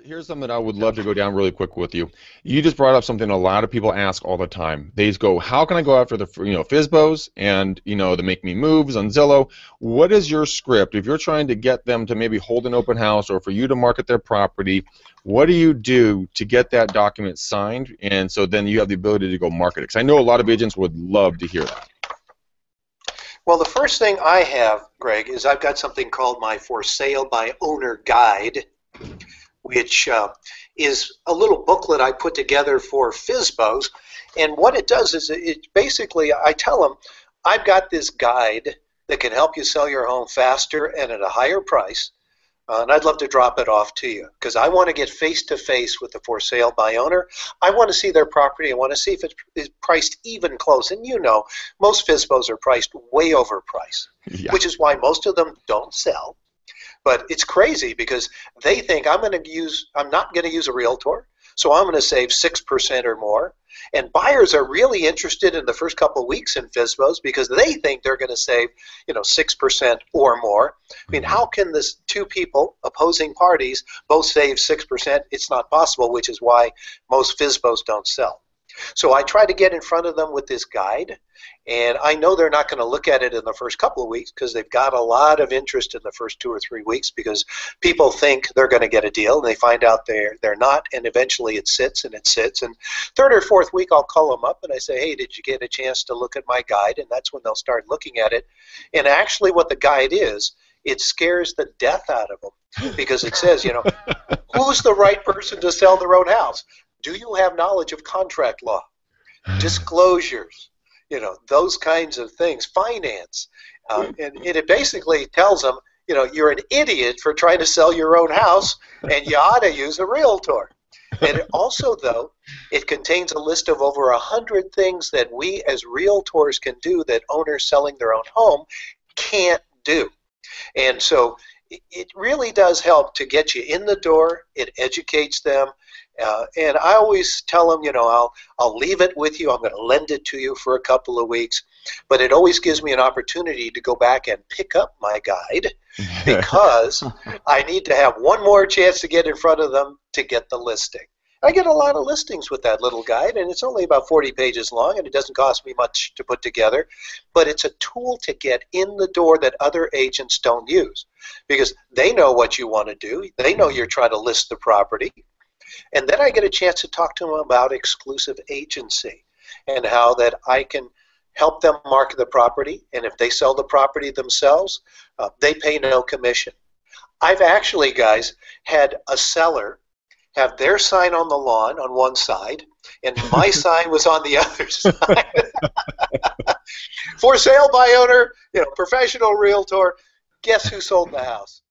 Here's something I would love to go down really quick with you. You just brought up something a lot of people ask all the time. They just go, "How can I go after the FSBOs and the Make Me Moves on Zillow?" What is your script if you're trying to get them to maybe hold an open house or for you to market their property? What do you do to get that document signed, and so then you have the ability to go market it? Because I know a lot of agents would love to hear that. Well, the first thing I have, Greg, is I've got something called my For Sale by Owner Guide, which is a little booklet I put together for FSBOs. And what it does is it basically, I tell them, I've got this guide that can help you sell your home faster and at a higher price. And I'd love to drop it off to you because I want to get face-to-face with the For Sale by Owner. I want to see their property. I want to see if it's priced even close. And most FSBOs are priced way overpriced, which is why most of them don't sell. But it's crazy because they think I'm not going to use a realtor, so I'm going to save 6% or more. And buyers are really interested in the first couple of weeks in FSBOs because they think they're going to save 6% or more. I mean, how can this two people, opposing parties, both save 6%? It's not possible, which is why most FSBOs don't sell. So I try to get in front of them with this guide, and I know they're not going to look at it in the first couple of weeks because they've got a lot of interest in the first 2 or 3 weeks because people think they're going to get a deal, and they find out they're not, and eventually it sits and it sits. And third or fourth week, I'll call them up and I say, "Hey, did you get a chance to look at my guide?" And that's when they'll start looking at it. And actually what the guide is, it scares the death out of them because it says, who's the right person to sell their own house? Do you have knowledge of contract law, disclosures, those kinds of things, finance? And it basically tells them, you're an idiot for trying to sell your own house, and you ought to use a realtor. And it also, though, it contains a list of over 100 things that we as realtors can do that owners selling their own home can't do. And so it really does help to get you in the door. It educates them. And I always tell them, I'll leave it with you. I'm going to lend it to you for a couple of weeks. But it always gives me an opportunity to go back and pick up my guide because I need to have one more chance to get in front of them to get the listing. I get a lot of listings with that little guide, and it's only about 40 pages long, and it doesn't cost me much to put together. But it's a tool to get in the door that other agents don't use because they know what you want to do. They know you're trying to list the property. And then I get a chance to talk to them about exclusive agency and how that I can help them market the property. And if they sell the property themselves, they pay no commission. I've actually, guys, had a seller have their sign on the lawn on one side, and my sign was on the other side. For Sale by Owner, professional realtor. Guess who sold the house?